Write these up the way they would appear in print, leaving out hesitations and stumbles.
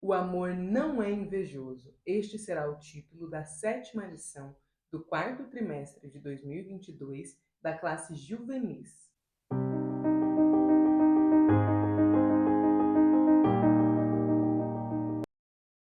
O amor não é invejoso. Este será o título da 7ª lição do 4º trimestre de 2022 da classe Juvenis.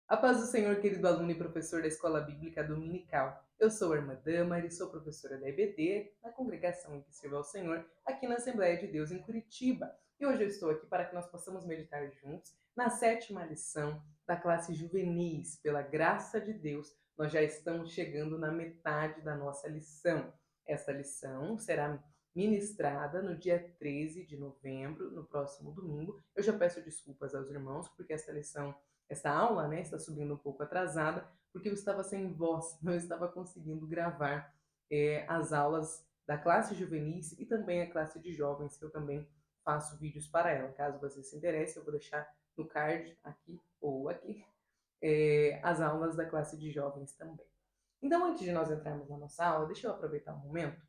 A paz do Senhor, querido aluno e professor da Escola Bíblica Dominical. Eu sou a irmã Damaris, sou professora da EBD, da congregação em que sirvo ao Senhor, aqui na Assembleia de Deus em Curitiba. E hoje eu estou aqui para que nós possamos meditar juntos na 7ª lição da classe Juvenis. Pela graça de Deus, nós já estamos chegando na metade da nossa lição. Esta lição será ministrada no dia 13 de novembro, no próximo domingo. Eu já peço desculpas aos irmãos, porque esta aula, né, está subindo um pouco atrasada, porque eu estava sem voz, não estava conseguindo gravar as aulas da classe juvenis e também a classe de jovens, que eu também faço vídeos para ela. Caso você se interesse, eu vou deixar no card aqui ou aqui as aulas da classe de jovens também. Então, antes de nós entrarmos na nossa aula, deixa eu aproveitar um momento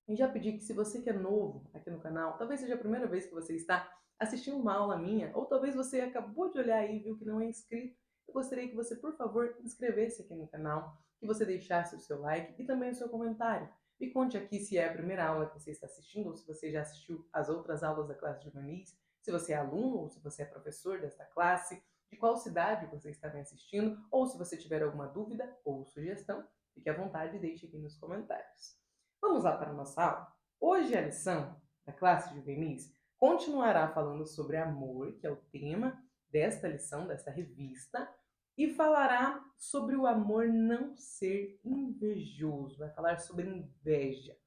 e já pedir que, se você que é novo aqui no canal, talvez seja a primeira vez que você está assistindo uma aula minha, ou talvez você acabou de olhar aí e viu que não é inscrito, eu gostaria que você, por favor, inscrevesse aqui no canal, que você deixasse o seu like e também o seu comentário. Me conte aqui se é a primeira aula que você está assistindo, ou se você já assistiu as outras aulas da classe de Juvenis, se você é aluno ou se você é professor desta classe, de qual cidade você está me assistindo, ou se você tiver alguma dúvida ou sugestão, fique à vontade e deixe aqui nos comentários. Vamos lá para a nossa aula? Hoje a lição da classe Juvenis continuará falando sobre amor, que é o tema desta lição, desta revista, e falará sobre o amor não ser invejoso, vai falar sobre inveja.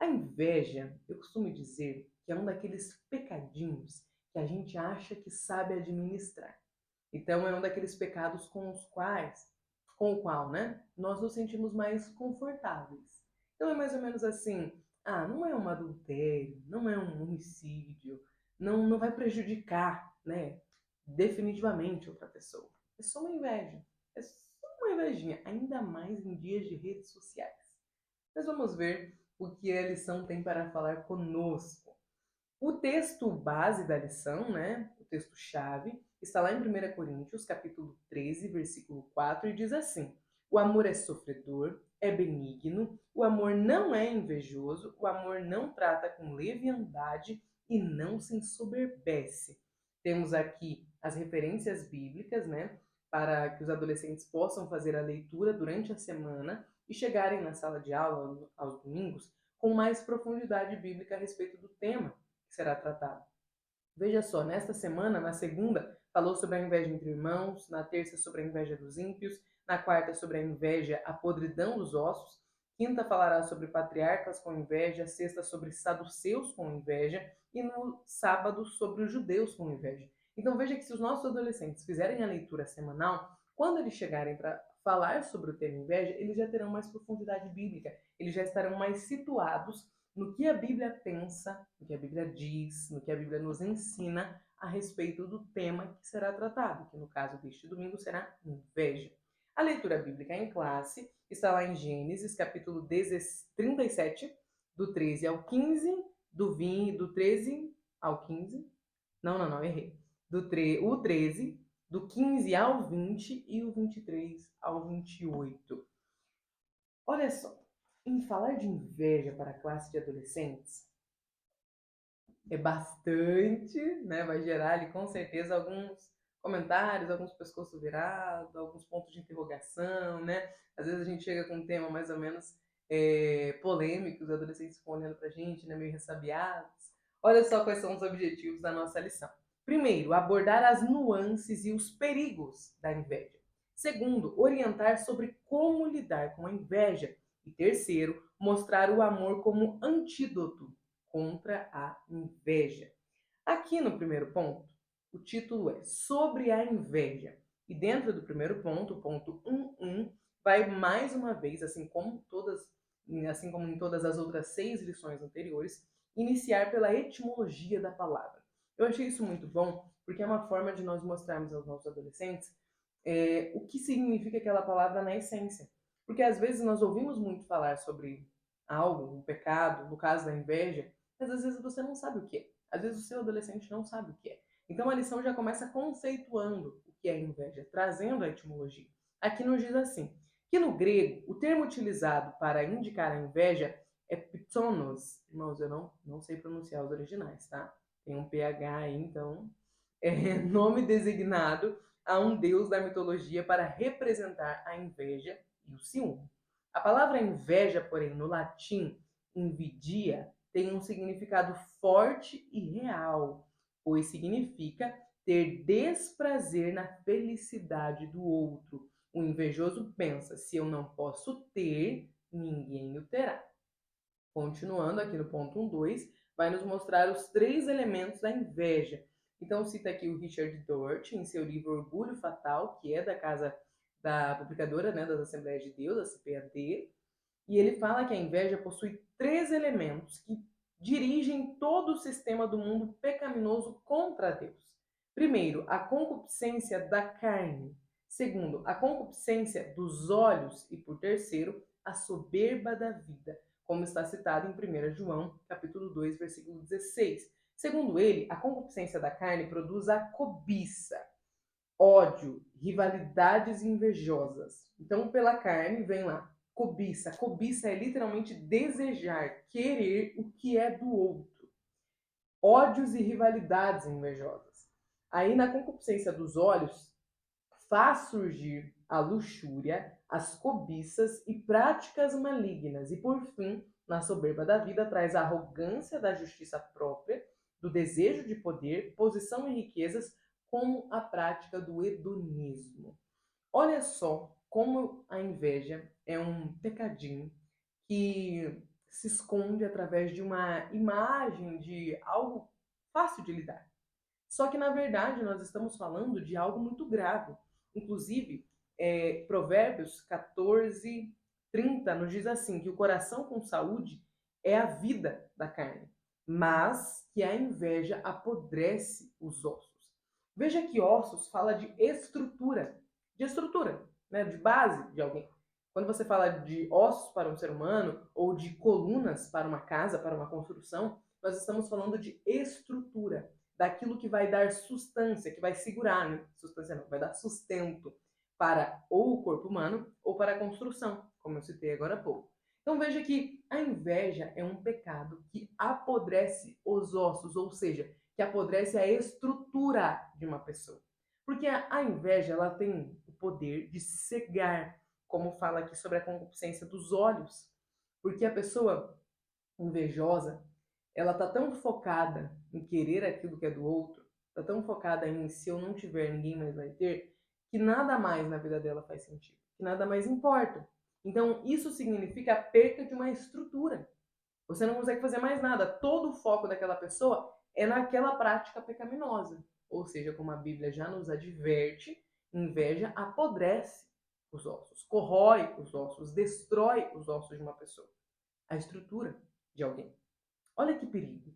A inveja, eu costumo dizer que é um daqueles pecadinhos que a gente acha que sabe administrar. Então é um daqueles pecados com o qual, né, nós nos sentimos mais confortáveis. Então é mais ou menos assim, não é um adultério, não é um homicídio, não vai prejudicar, né, definitivamente outra pessoa. É só uma inveja, é só uma invejinha, ainda mais em dias de redes sociais. Mas vamos ver o que a lição tem para falar conosco. O texto base da lição, né, o texto-chave, está lá em 1 Coríntios, capítulo 13, versículo 4, e diz assim: o amor é sofredor, é benigno, o amor não é invejoso, o amor não trata com leviandade e não se ensoberbece. Temos aqui as referências bíblicas, né, para que os adolescentes possam fazer a leitura durante a semana e chegarem na sala de aula aos domingos com mais profundidade bíblica a respeito do tema que será tratado. Veja só, nesta semana, na segunda, falou sobre a inveja entre irmãos, na terça sobre a inveja dos ímpios, na quarta sobre a inveja, a podridão dos ossos, quinta falará sobre patriarcas com inveja, sexta sobre saduceus com inveja e no sábado sobre os judeus com inveja. Então veja que, se os nossos adolescentes fizerem a leitura semanal, quando eles chegarem para falar sobre o tema inveja, eles já terão mais profundidade bíblica, eles já estarão mais situados no que a Bíblia pensa, no que a Bíblia diz, no que a Bíblia nos ensina a respeito do tema que será tratado, que no caso deste domingo será inveja. A leitura bíblica em classe está lá em Gênesis, capítulo 37, do 13 ao 15, do 13 ao 15, errei. O 13, do 15 ao 20 e o 23 ao 28. Olha só, em falar de inveja para a classe de adolescentes, é bastante, né? Vai gerar ali com certeza alguns comentários, alguns pescoços virados, alguns pontos de interrogação, né? Às vezes a gente chega com um tema mais ou menos polêmico, os adolescentes ficam olhando pra gente, né, meio ressabiados. Olha só quais são os objetivos da nossa lição. Primeiro, abordar as nuances e os perigos da inveja. Segundo, orientar sobre como lidar com a inveja. E terceiro, mostrar o amor como antídoto contra a inveja. Aqui no primeiro ponto, o título é Sobre a Inveja. E dentro do primeiro ponto, o ponto 1.1, vai mais uma vez, assim como em todas as outras 6 lições anteriores, iniciar pela etimologia da palavra. Eu achei isso muito bom, porque é uma forma de nós mostrarmos aos nossos adolescentes o que significa aquela palavra na essência. Porque às vezes nós ouvimos muito falar sobre algo, um pecado, no caso da inveja, mas às vezes você não sabe o que é. Às vezes o seu adolescente não sabe o que é. Então a lição já começa conceituando o que é inveja, trazendo a etimologia. Aqui nos diz assim, que no grego, o termo utilizado para indicar a inveja é ptonos. Irmãos, eu não sei pronunciar os originais, tá? Tem um PH aí, então é nome designado a um deus da mitologia para representar a inveja e o ciúme. A palavra inveja, porém, no latim, invidia, tem um significado forte e real, pois significa ter desprazer na felicidade do outro. O invejoso pensa: se eu não posso ter, ninguém o terá. Continuando aqui no ponto 1.2, vai nos mostrar os 3 elementos da inveja. Então cita aqui o Richard Dort em seu livro Orgulho Fatal, que é da casa da publicadora, né, das Assembleias de Deus, a CPAD, e ele fala que a inveja possui 3 elementos que dirigem todo o sistema do mundo pecaminoso contra Deus. Primeiro, a concupiscência da carne. Segundo, a concupiscência dos olhos. E por terceiro, a soberba da vida, como está citado em 1 João, capítulo 2, versículo 16. Segundo ele, a concupiscência da carne produz a cobiça, ódio, rivalidades invejosas. Então, pela carne, vem lá, cobiça. Cobiça é literalmente desejar, querer o que é do outro. Ódios e rivalidades invejosas. Aí, na concupiscência dos olhos, faz surgir a luxúria, as cobiças e práticas malignas. E, por fim, na soberba da vida, traz a arrogância da justiça própria, do desejo de poder, posição e riquezas, como a prática do hedonismo. Olha só como a inveja é um pecadinho que se esconde através de uma imagem de algo fácil de lidar. Só que, na verdade, nós estamos falando de algo muito grave. Inclusive, Provérbios 14:30 nos diz assim, que o coração com saúde é a vida da carne, mas que a inveja apodrece os ossos. Veja que ossos fala de estrutura, né, de base de alguém. Quando você fala de ossos para um ser humano ou de colunas para uma casa, para uma construção, nós estamos falando de estrutura, daquilo que vai dar sustância, que vai segurar, né? Sustância não, vai dar sustento para ou o corpo humano ou para a construção, como eu citei agora há pouco. Então veja que a inveja é um pecado que apodrece os ossos, ou seja, que apodrece a estrutura de uma pessoa. Porque a inveja, ela tem o poder de cegar, como fala aqui sobre a concupiscência dos olhos. Porque a pessoa invejosa, ela tá tão focada em querer aquilo que é do outro, tá tão focada em se eu não tiver, ninguém mais vai ter, que nada mais na vida dela faz sentido, que nada mais importa. Então, isso significa a perda de uma estrutura. Você não consegue fazer mais nada. Todo o foco daquela pessoa é naquela prática pecaminosa. Ou seja, como a Bíblia já nos adverte, inveja apodrece os ossos, corrói os ossos, destrói os ossos de uma pessoa, a estrutura de alguém. Olha que perigo.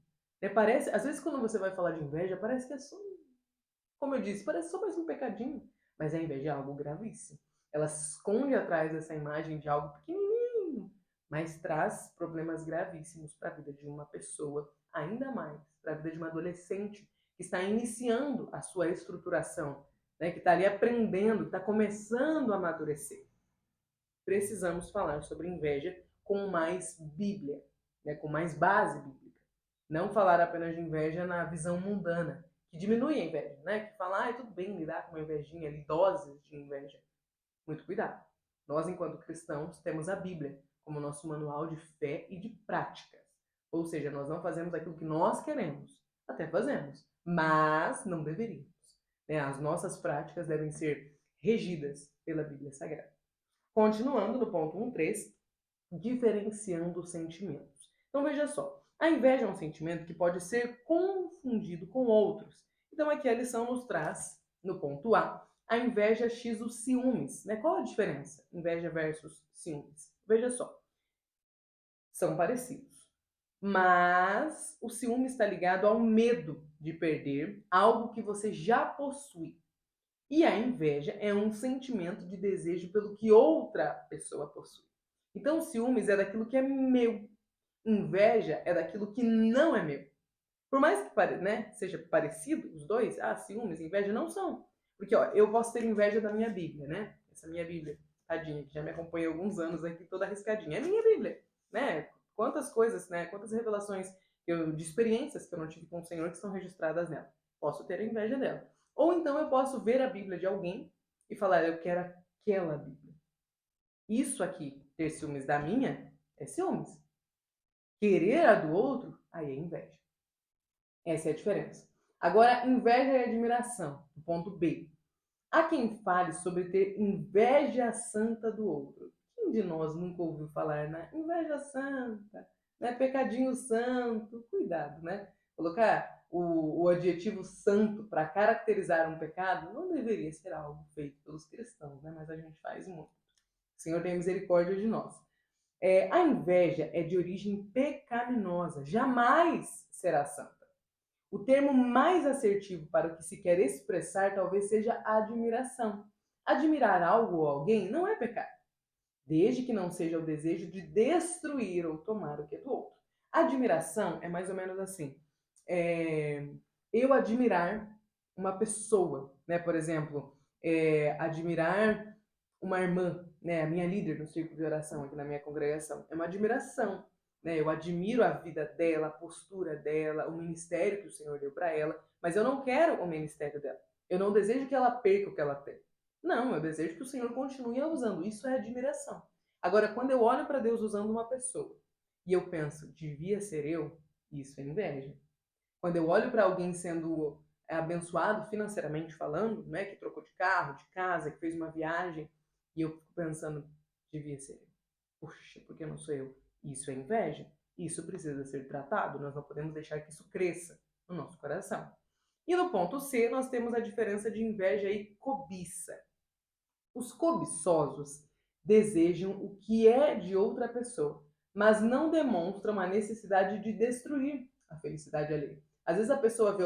Parece, às vezes quando você vai falar de inveja, parece que é só, como eu disse, parece só mais um pecadinho. Mas a inveja é algo gravíssimo. Ela se esconde atrás dessa imagem de algo pequenininho, mas traz problemas gravíssimos para a vida de uma pessoa, ainda mais para a vida de uma adolescente que está iniciando a sua estruturação, né, que está ali aprendendo, que está começando a amadurecer. Precisamos falar sobre inveja com mais Bíblia, né, com mais base bíblica. Não falar apenas de inveja na visão mundana, que diminui a inveja, né? Que fala, é tudo bem lidar com uma invejinha ali, doses de inveja. Muito cuidado. Nós, enquanto cristãos, temos a Bíblia como nosso manual de fé e de práticas. Ou seja, nós não fazemos aquilo que nós queremos. Até fazemos, mas não deveríamos. Né? As nossas práticas devem ser regidas pela Bíblia Sagrada. Continuando no ponto 1.3, diferenciando os sentimentos. Então veja só, a inveja é um sentimento que pode ser confundido com outros. Então aqui a lição nos traz, no ponto A inveja x os ciúmes. Né? Qual a diferença? Inveja versus ciúmes. Veja só, são parecidos. Mas o ciúme está ligado ao medo de perder algo que você já possui. E a inveja é um sentimento de desejo pelo que outra pessoa possui. Então, ciúmes é daquilo que é meu. Inveja é daquilo que não é meu. Por mais que né, seja parecido os dois, ciúmes, inveja, não são. Porque ó, eu posso ter inveja da minha Bíblia, né? Essa minha Bíblia, tadinha, que já me acompanha há alguns anos aqui, toda arriscadinha. É minha Bíblia, né? Quantas coisas, né? Quantas revelações de experiências que eu não tive com o Senhor que estão registradas nela. Posso ter inveja dela. Ou então eu posso ver a Bíblia de alguém e falar, eu quero aquela Bíblia. Isso aqui, ter ciúmes da minha, é ciúmes. Querer a do outro, aí é inveja. Essa é a diferença. Agora, inveja e admiração, ponto B. Há quem fale sobre ter inveja santa do outro. Quem de nós nunca ouviu falar na inveja santa, né? Pecadinho santo? Cuidado, né? Colocar o adjetivo santo para caracterizar um pecado não deveria ser algo feito pelos cristãos, né? Mas a gente faz muito. O Senhor tem misericórdia de nós. A inveja é de origem pecaminosa, jamais será santa. O termo mais assertivo para o que se quer expressar talvez seja admiração. Admirar algo ou alguém não é pecado, desde que não seja o desejo de destruir ou tomar o que é do outro. Admiração é mais ou menos assim: eu admirar uma pessoa, né? Por exemplo, admirar uma irmã, né? A minha líder no círculo de oração aqui na minha congregação. É uma admiração. Né? Eu admiro a vida dela, a postura dela, o ministério que o Senhor deu para ela, mas eu não quero o ministério dela. Eu não desejo que ela perca o que ela tem. Não, eu desejo que o Senhor continue a usando. Isso é admiração. Agora, quando eu olho para Deus usando uma pessoa e eu penso, devia ser eu, isso é inveja. Quando eu olho para alguém sendo abençoado financeiramente falando, né, que trocou de carro, de casa, que fez uma viagem, e eu fico pensando, devia ser eu. Puxa, por que não sou eu? Isso é inveja. Isso precisa ser tratado. Nós não podemos deixar que isso cresça no nosso coração. E no ponto C, nós temos a diferença de inveja e cobiça. Os cobiçosos desejam o que é de outra pessoa, mas não demonstram a necessidade de destruir a felicidade alheia. Às vezes a pessoa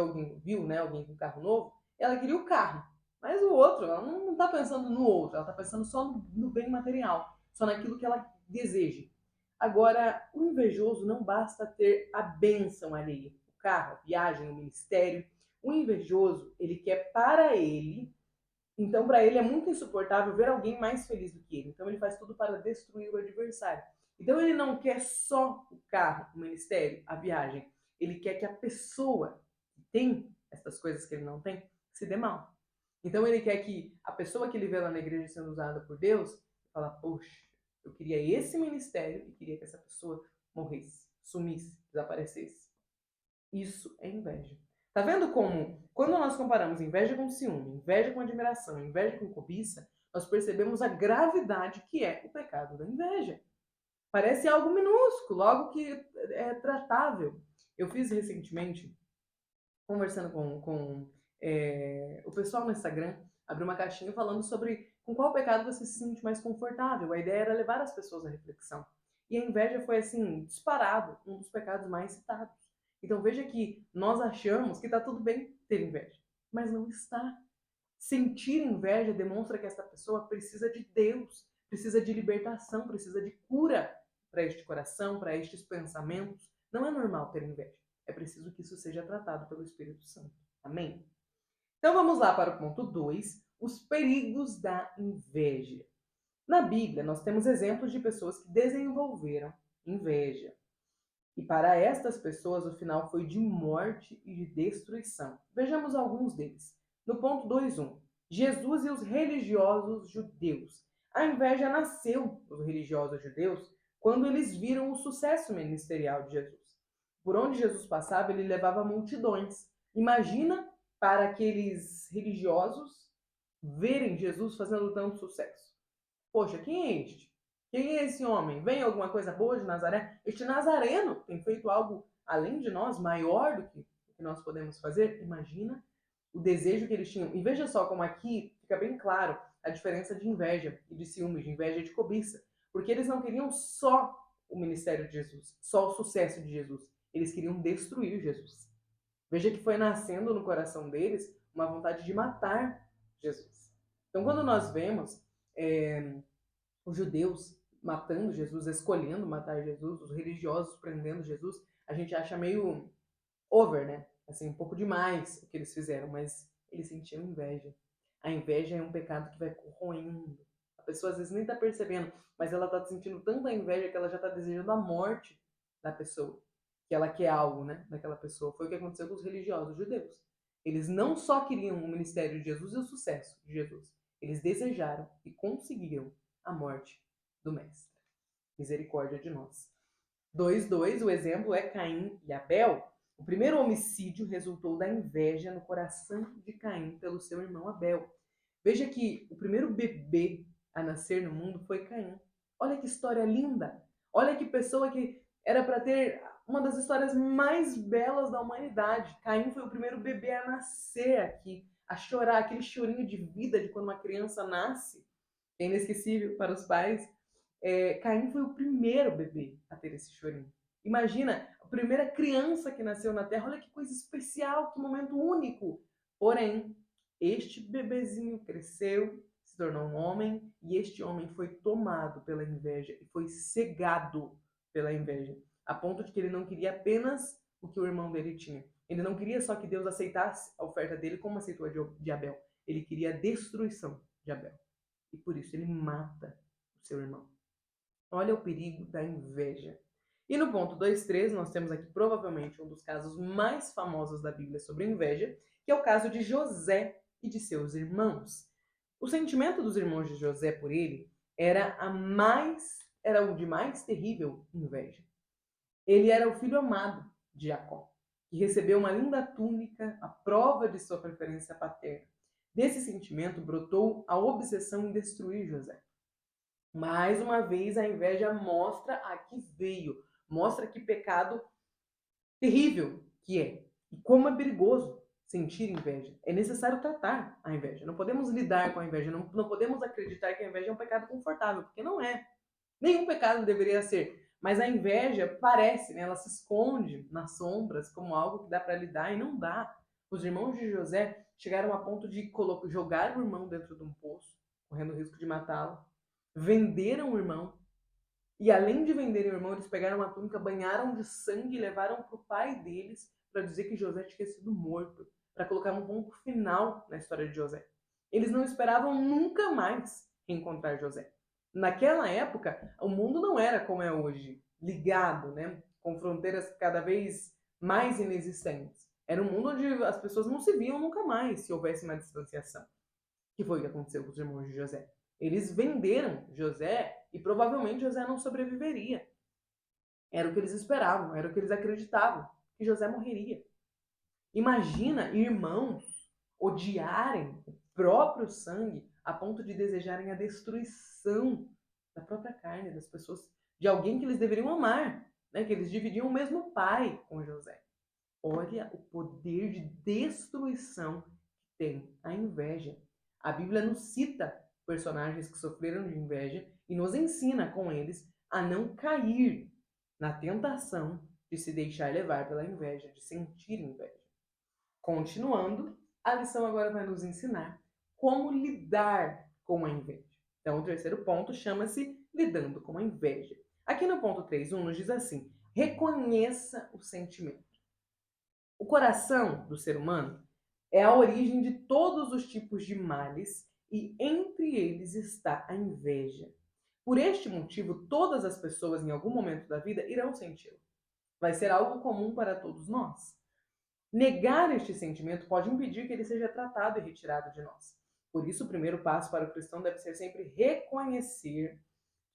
viu, né, alguém com um carro novo, ela queria o carro, mas o outro, ela não está pensando no outro, ela está pensando só no bem material, só naquilo que ela deseja. Agora, o invejoso não basta ter a bênção alheia, o carro, a viagem, o ministério. O invejoso, ele quer para ele. Então, para ele é muito insuportável ver alguém mais feliz do que ele. Então, ele faz tudo para destruir o adversário. Então, ele não quer só o carro, o ministério, a viagem. Ele quer que a pessoa que tem essas coisas que ele não tem se dê mal. Então, ele quer que a pessoa que ele vê lá na igreja sendo usada por Deus, fala, poxa, eu queria esse ministério e queria que essa pessoa morresse, sumisse, desaparecesse. Isso é inveja. Tá vendo como, quando nós comparamos inveja com ciúme, inveja com admiração, inveja com cobiça, nós percebemos a gravidade que é o pecado da inveja. Parece algo minúsculo, algo que é tratável. Eu fiz recentemente, conversando com o pessoal no Instagram, abri uma caixinha falando sobre com qual pecado você se sente mais confortável. A ideia era levar as pessoas à reflexão. E a inveja foi, assim, disparado, um dos pecados mais citados. Então veja que nós achamos que está tudo bem ter inveja, mas não está. Sentir inveja demonstra que essa pessoa precisa de Deus, precisa de libertação, precisa de cura para este coração, para estes pensamentos. Não é normal ter inveja. É preciso que isso seja tratado pelo Espírito Santo. Amém? Então vamos lá para o ponto 2, os perigos da inveja. Na Bíblia, nós temos exemplos de pessoas que desenvolveram inveja. E para estas pessoas, o final foi de morte e de destruição. Vejamos alguns deles. No ponto 2.1, Jesus e os religiosos judeus. A inveja nasceu dos religiosos judeus quando eles viram o sucesso ministerial de Jesus. Por onde Jesus passava, ele levava multidões. Imagina para aqueles religiosos verem Jesus fazendo tanto sucesso. Poxa, quem é este? Quem é esse homem? Vem alguma coisa boa de Nazaré? Este Nazareno tem feito algo além de nós, maior do que nós podemos fazer? Imagina o desejo que eles tinham. E veja só como aqui fica bem claro a diferença de inveja e de ciúme, de inveja e de cobiça. Porque eles não queriam só o ministério de Jesus, só o sucesso de Jesus. Eles queriam destruir Jesus. Veja que foi nascendo no coração deles uma vontade de matar Jesus. Então, quando nós vemos os judeus matando Jesus, escolhendo matar Jesus, os religiosos prendendo Jesus, a gente acha meio over, né? Assim, um pouco demais o que eles fizeram, mas eles sentiam inveja. A inveja é um pecado que vai corroendo. A pessoa às vezes nem tá percebendo, mas ela tá sentindo tanta inveja que ela já tá desejando a morte da pessoa. Que ela quer algo, né, daquela pessoa. Foi o que aconteceu com os religiosos judeus. Eles não só queriam o ministério de Jesus e o sucesso de Jesus. Eles desejaram e conseguiram a morte do mestre. Misericórdia de nós. 2:2, o exemplo é Caim e Abel. O primeiro homicídio resultou da inveja no coração de Caim pelo seu irmão Abel. Veja que o primeiro bebê a nascer no mundo foi Caim. Olha que história linda! Olha que pessoa que era para ter uma das histórias mais belas da humanidade. Caim foi o primeiro bebê a nascer aqui, a chorar, aquele chorinho de vida de quando uma criança nasce. É inesquecível para os pais. Caim foi o primeiro bebê a ter esse chorinho. Imagina, a primeira criança que nasceu na Terra, olha que coisa especial, que momento único. Porém, este bebezinho cresceu, se tornou um homem, e este homem foi tomado pela inveja e foi cegado pela inveja, a ponto de que ele não queria apenas o que o irmão dele tinha. Ele não queria só que Deus aceitasse a oferta dele como aceitou a de Abel. Ele queria a destruição de Abel. E por isso ele mata o seu irmão. Olha o perigo da inveja. E no ponto 2.3, nós temos aqui provavelmente um dos casos mais famosos da Bíblia sobre inveja, que é o caso de José e de seus irmãos. O sentimento dos irmãos de José por ele era o de mais terrível inveja. Ele era o filho amado de Jacó, que recebeu uma linda túnica, a prova de sua preferência paterna. Desse sentimento brotou a obsessão em destruir José. Mais uma vez, a inveja mostra a que veio, mostra que pecado terrível que é e como é perigoso sentir inveja. É necessário tratar a inveja. Não podemos lidar com a inveja, não podemos acreditar que a inveja é um pecado confortável, porque não é. Nenhum pecado deveria ser. Mas a inveja parece, né, ela se esconde nas sombras como algo que dá para lidar e não dá. Os irmãos de José chegaram a ponto de jogar o irmão dentro de um poço, correndo o risco de matá-lo. Venderam o irmão. E além de venderem o irmão, eles pegaram uma túnica, banharam de sangue e levaram para o pai deles para dizer que José tinha sido morto, para colocar um ponto final na história de José. Eles não esperavam nunca mais reencontrar José. Naquela época, o mundo não era como é hoje, ligado, né, com fronteiras cada vez mais inexistentes. Era um mundo onde as pessoas não se viam nunca mais se houvesse uma distanciação. Que foi o que aconteceu com os irmãos de José. Eles venderam José e provavelmente José não sobreviveria. Era o que eles esperavam, era o que eles acreditavam, que José morreria. Imagina irmãos odiarem o próprio sangue a ponto de desejarem a destruição da própria carne, das pessoas, de alguém que eles deveriam amar, né? Que eles dividiam o mesmo pai com José. Olha o poder de destruição que tem a inveja. A Bíblia nos cita personagens que sofreram de inveja e nos ensina com eles a não cair na tentação de se deixar levar pela inveja, de sentir inveja. Continuando, a lição agora vai nos ensinar como lidar com a inveja. Então, o terceiro ponto chama-se lidando com a inveja. Aqui no ponto 3.1 nos diz assim: reconheça o sentimento. O coração do ser humano é a origem de todos os tipos de males e entre eles está a inveja. Por este motivo, todas as pessoas em algum momento da vida irão senti-lo. Vai ser algo comum para todos nós. Negar este sentimento pode impedir que ele seja tratado e retirado de nós. Por isso, o primeiro passo para o cristão deve ser sempre reconhecer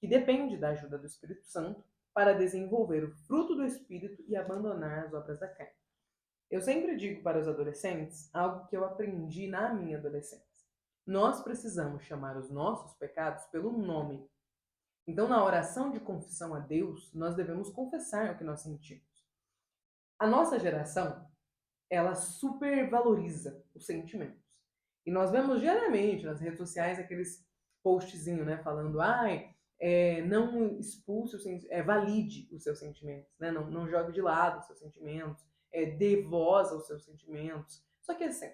que depende da ajuda do Espírito Santo para desenvolver o fruto do Espírito e abandonar as obras da carne. Eu sempre digo para os adolescentes algo que eu aprendi na minha adolescência. Nós precisamos chamar os nossos pecados pelo nome. Então, na oração de confissão a Deus, nós devemos confessar o que nós sentimos. A nossa geração, ela supervaloriza os sentimentos. E nós vemos diariamente nas redes sociais aqueles postzinhos, né, falando, não expulse, valide os seus sentimentos, né? Não jogue de lado os seus sentimentos, dê voz aos seus sentimentos. Só que assim,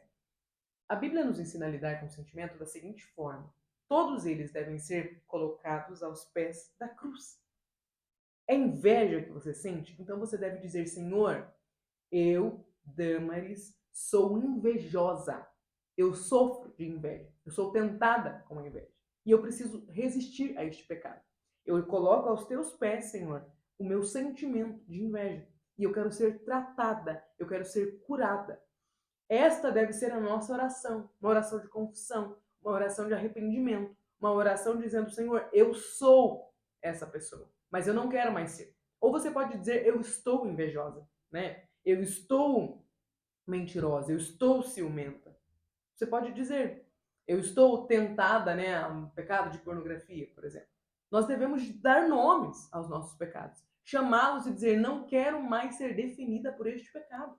a Bíblia nos ensina a lidar com o sentimento da seguinte forma: todos eles devem ser colocados aos pés da cruz. É inveja que você sente? Então você deve dizer, Senhor, eu Damaris, sou invejosa. Eu sofro de inveja. Eu sou tentada com a inveja. E eu preciso resistir a este pecado. Eu coloco aos teus pés, Senhor, o meu sentimento de inveja. E eu quero ser tratada, eu quero ser curada. Esta deve ser a nossa oração, uma oração de confissão, uma oração de arrependimento, uma oração dizendo, Senhor, eu sou essa pessoa, mas eu não quero mais ser. Ou você pode dizer, eu estou invejosa, né? Eu estou mentirosa, eu estou ciumenta. Você pode dizer, eu estou tentada, né, a um pecado de pornografia, por exemplo. Nós devemos dar nomes aos nossos pecados, chamá-los e dizer, não quero mais ser definida por este pecado.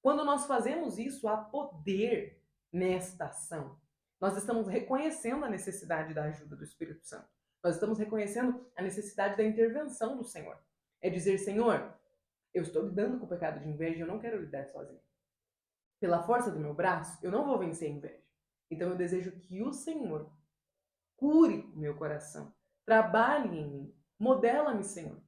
Quando nós fazemos isso, há poder nesta ação. Nós estamos reconhecendo a necessidade da ajuda do Espírito Santo. Nós estamos reconhecendo a necessidade da intervenção do Senhor. É dizer, Senhor, eu estou lidando com o pecado de inveja e eu não quero lidar sozinho. Pela força do meu braço, eu não vou vencer a inveja. Então eu desejo que o Senhor cure o meu coração, trabalhe em mim, modela-me, Senhor.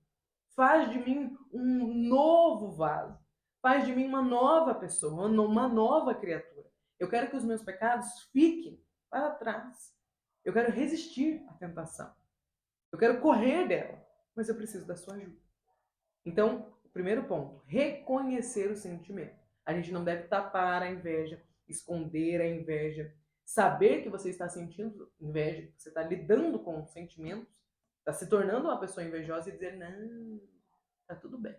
Faz de mim um novo vaso. Faz de mim uma nova pessoa, uma nova criatura. Eu quero que os meus pecados fiquem para trás. Eu quero resistir à tentação. Eu quero correr dela, mas eu preciso da sua ajuda. Então, o primeiro ponto, reconhecer o sentimento. A gente não deve tapar a inveja, esconder a inveja, saber que você está sentindo inveja, que você está lidando com sentimentos, está se tornando uma pessoa invejosa e dizer, não, tá tudo bem,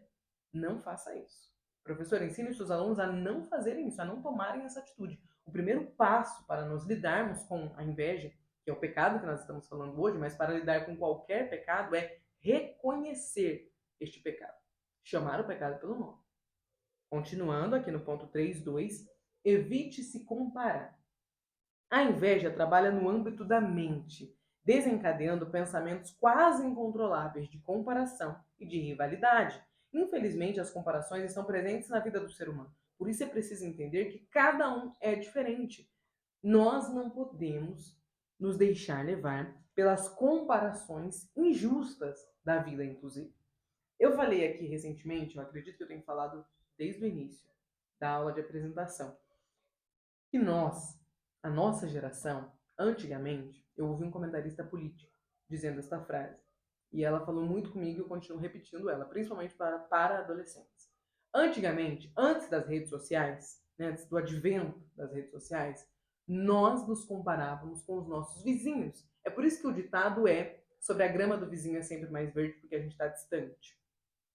não faça isso. Professor, ensine os seus alunos a não fazerem isso, a não tomarem essa atitude. O primeiro passo para nós lidarmos com a inveja, que é o pecado que nós estamos falando hoje, mas para lidar com qualquer pecado é reconhecer este pecado. Chamar o pecado pelo nome. Continuando aqui no ponto 3.2, evite se comparar. A inveja trabalha no âmbito da mente, desencadeando pensamentos quase incontroláveis de comparação e de rivalidade. Infelizmente, as comparações estão presentes na vida do ser humano. Por isso é preciso entender que cada um é diferente. Nós não podemos nos deixar levar pelas comparações injustas da vida, inclusive. Eu falei aqui recentemente, eu acredito que eu tenho falado desde o início da aula de apresentação, que nós, a nossa geração, antigamente, eu ouvi um comentarista político dizendo esta frase. E ela falou muito comigo e eu continuo repetindo ela, principalmente para adolescentes. Antigamente, antes das redes sociais, né, antes do advento das redes sociais, nós nos comparávamos com os nossos vizinhos. É por isso que o ditado é sobre a grama do vizinho é sempre mais verde porque a gente está distante.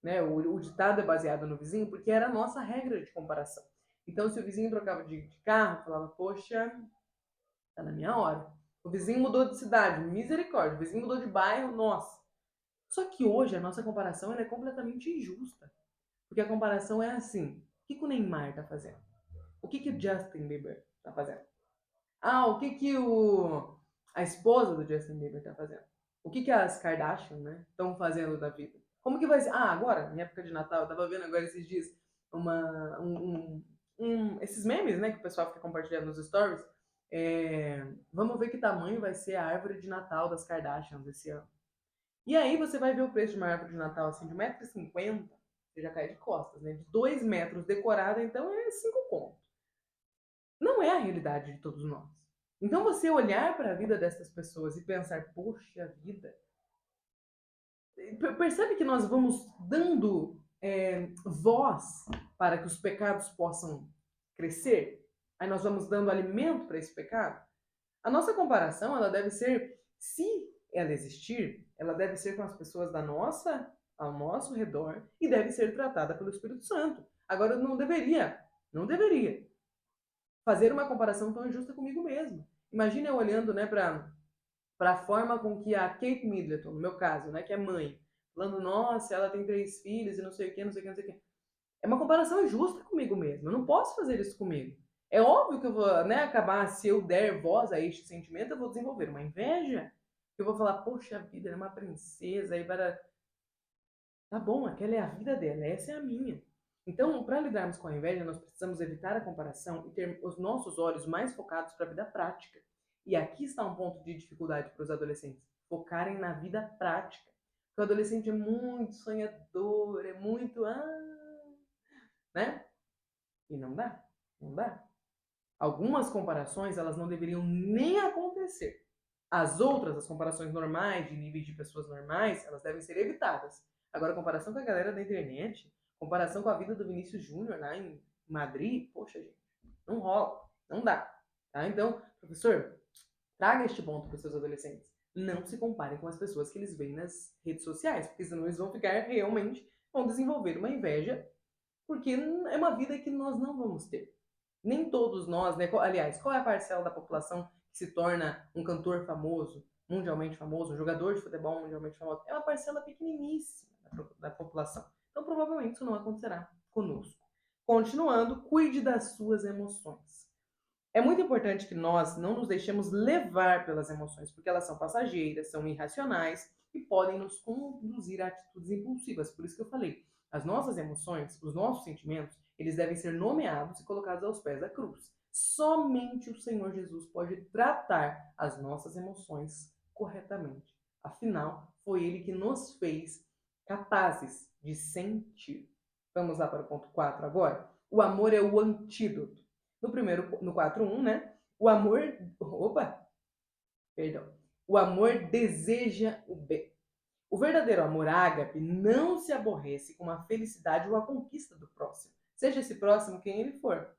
Né? O ditado é baseado no vizinho porque era a nossa regra de comparação. Então, se o vizinho trocava de carro, falava, poxa, tá na minha hora. O vizinho mudou de cidade, misericórdia. O vizinho mudou de bairro, nossa. Só que hoje a nossa comparação é completamente injusta. Porque a comparação é assim. O que o Neymar tá fazendo? O que o Justin Bieber tá fazendo? Ah, o que a esposa do Justin Bieber tá fazendo? O que as Kardashian, né, estão fazendo da vida? Como que vai ser? Ah, agora, em época de Natal, eu tava vendo agora esses dias esses memes, né, que o pessoal fica compartilhando nos stories. Vamos ver que tamanho vai ser a árvore de Natal das Kardashians esse ano. E aí você vai ver o preço de uma árvore de Natal assim de 1,50 m, você já cai de costas, né? De 2 metros decorada, então é 5 conto. Não é a realidade de todos nós. Então você olhar para a vida dessas pessoas e pensar, poxa vida, percebe que nós vamos dando voz para que os pecados possam crescer? Aí nós vamos dando alimento para esse pecado? A nossa comparação, ela deve ser, se ela existir, ela deve ser com as pessoas ao nosso redor e deve ser tratada pelo Espírito Santo. Agora, eu não deveria fazer uma comparação tão injusta comigo mesmo. Imagina eu olhando, né, para a forma com que a Kate Middleton, no meu caso, né, que é mãe, falando, nossa, ela tem 3 filhos e não sei o que, não sei o que, não sei o que. É uma comparação injusta comigo mesmo. Eu não posso fazer isso comigo. É óbvio que eu vou, né, acabar, se eu der voz a este sentimento, eu vou desenvolver uma inveja. Eu vou falar, poxa vida, ela é uma princesa, aí para... Tá bom, aquela é a vida dela, essa é a minha. Então, para lidarmos com a inveja, nós precisamos evitar a comparação e ter os nossos olhos mais focados para a vida prática. E aqui está um ponto de dificuldade para os adolescentes, focarem na vida prática. Porque o adolescente é muito sonhador, é muito... né? E não dá, não dá. Algumas comparações, elas não deveriam nem acontecer. As outras, as comparações normais, de níveis de pessoas normais, elas devem ser evitadas. Agora, a comparação com a galera da internet, comparação com a vida do Vinícius Júnior lá em Madrid, poxa, gente, não rola, não dá. Tá? Então, professor, traga este ponto para os seus adolescentes. Não se comparem com as pessoas que eles veem nas redes sociais, porque senão eles vão ficar realmente, vão desenvolver uma inveja, porque é uma vida que nós não vamos ter. Nem todos nós, né? Aliás, qual é a parcela da população que se torna um cantor famoso, mundialmente famoso, um jogador de futebol mundialmente famoso? É uma parcela pequeniníssima da população. Então, provavelmente, isso não acontecerá conosco. Continuando, cuide das suas emoções. É muito importante que nós não nos deixemos levar pelas emoções, porque elas são passageiras, são irracionais e podem nos conduzir a atitudes impulsivas. Por isso que eu falei, as nossas emoções, os nossos sentimentos, eles devem ser nomeados e colocados aos pés da cruz. Somente o Senhor Jesus pode tratar as nossas emoções corretamente. Afinal, foi Ele que nos fez capazes de sentir. Vamos lá para o ponto 4 agora? O amor é o antídoto. No 4.1, né? O amor. Opa! Perdão. O amor deseja o bem. O verdadeiro amor ágape não se aborrece com a felicidade ou a conquista do próximo, seja esse próximo quem ele for.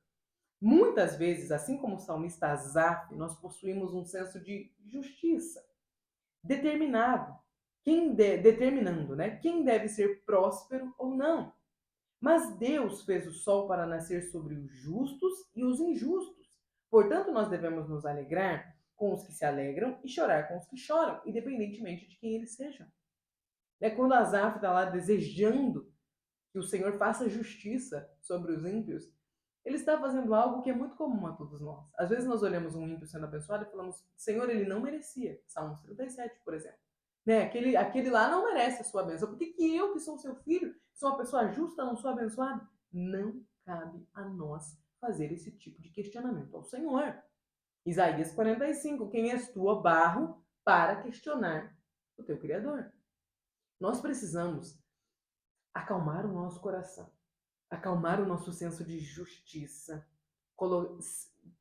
Muitas vezes, assim como o salmista Asaf, nós possuímos um senso de justiça determinado, determinando, né, quem deve ser próspero ou não. Mas Deus fez o sol para nascer sobre os justos e os injustos. Portanto, nós devemos nos alegrar com os que se alegram e chorar com os que choram, independentemente de quem eles sejam. Quando Asaf está lá desejando que o Senhor faça justiça sobre os ímpios, ele está fazendo algo que é muito comum a todos nós. Às vezes nós olhamos um ímpio sendo abençoado e falamos, Senhor, ele não merecia. Salmos 37, por exemplo. Aquele lá não merece a sua bênção. Por que eu, que sou seu filho, sou uma pessoa justa, não sou abençoado? Não cabe a nós fazer esse tipo de questionamento ao Senhor. Isaías 45, quem és tu, ó barro, para questionar o teu Criador? Nós precisamos acalmar o nosso coração, acalmar o nosso senso de justiça,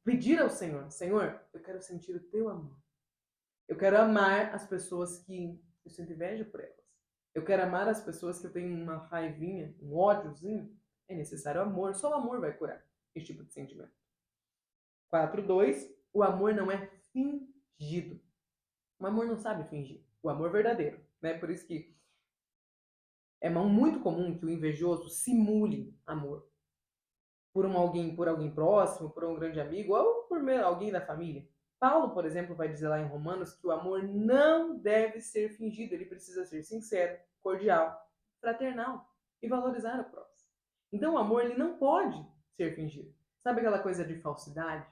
pedir ao Senhor, Senhor, eu quero sentir o teu amor. Eu quero amar as pessoas que eu sinto inveja por elas. Eu quero amar as pessoas que eu tenho uma raivinha, um ódiozinho. É necessário amor. Só o amor vai curar esse tipo de sentimento. 4.2. O amor não é fingido. O amor não sabe fingir. O amor verdadeiro. Né? Por isso que é muito comum que o invejoso simule amor. Por alguém próximo, por um grande amigo, ou por alguém da família. Paulo, por exemplo, vai dizer lá em Romanos que o amor não deve ser fingido, ele precisa ser sincero, cordial, fraternal e valorizar o próximo. Então o amor ele não pode ser fingido. Sabe aquela coisa de falsidade?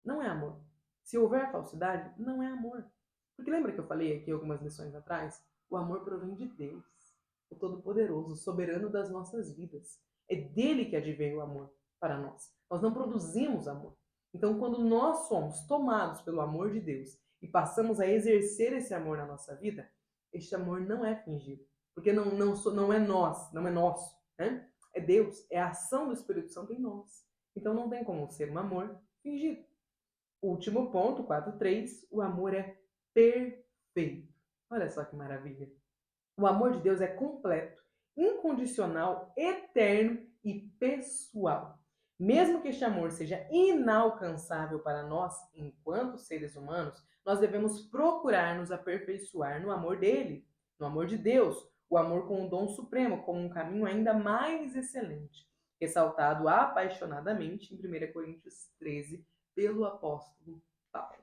Não é amor. Se houver falsidade, não é amor. Porque lembra que eu falei aqui algumas lições atrás? O amor provém de Deus, o Todo-Poderoso, o soberano das nossas vidas. É dele que advém o amor para nós. Nós não produzimos amor. Então, quando nós somos tomados pelo amor de Deus e passamos a exercer esse amor na nossa vida, este amor não é fingido. Porque não é nós, não é nosso. Né? É Deus, é a ação do Espírito Santo em nós. Então, não tem como ser um amor fingido. Último ponto, 4.3, o amor é perfeito. Olha só que maravilha. O amor de Deus é completo, incondicional, eterno e pessoal. Mesmo que este amor seja inalcançável para nós, enquanto seres humanos, nós devemos procurar nos aperfeiçoar no amor dele, no amor de Deus, o amor com o dom supremo, como um caminho ainda mais excelente, ressaltado apaixonadamente em 1 Coríntios 13, pelo apóstolo Paulo.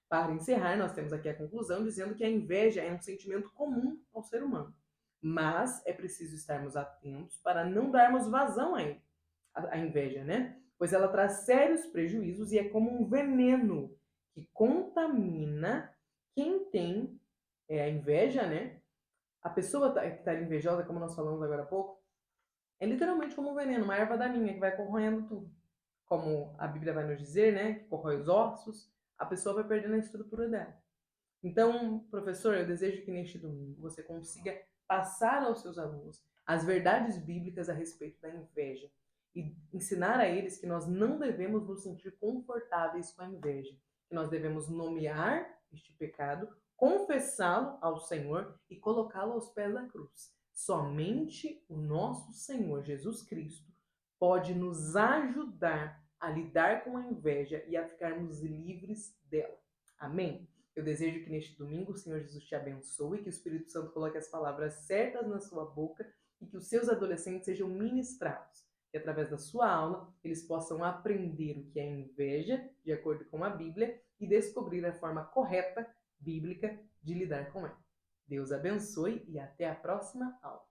Para encerrar, nós temos aqui a conclusão dizendo que a inveja é um sentimento comum ao ser humano, mas é preciso estarmos atentos para não darmos vazão a ele. A inveja, né? Pois ela traz sérios prejuízos e é como um veneno que contamina quem tem a inveja, né? A pessoa que está invejosa, como nós falamos agora há pouco, é literalmente como um veneno, uma erva daninha que vai corroendo tudo. Como a Bíblia vai nos dizer, né? Que corrói os ossos, a pessoa vai perdendo a estrutura dela. Então, professor, eu desejo que neste domingo você consiga passar aos seus alunos as verdades bíblicas a respeito da inveja e ensinar a eles que nós não devemos nos sentir confortáveis com a inveja, que nós devemos nomear este pecado, confessá-lo ao Senhor e colocá-lo aos pés da cruz. Somente o nosso Senhor Jesus Cristo pode nos ajudar a lidar com a inveja e a ficarmos livres dela. Amém? Eu desejo que neste domingo o Senhor Jesus te abençoe, que o Espírito Santo coloque as palavras certas na sua boca e que os seus adolescentes sejam ministrados. Que através da sua aula eles possam aprender o que é inveja, de acordo com a Bíblia, e descobrir a forma correta, bíblica, de lidar com ela. Deus abençoe e até a próxima aula.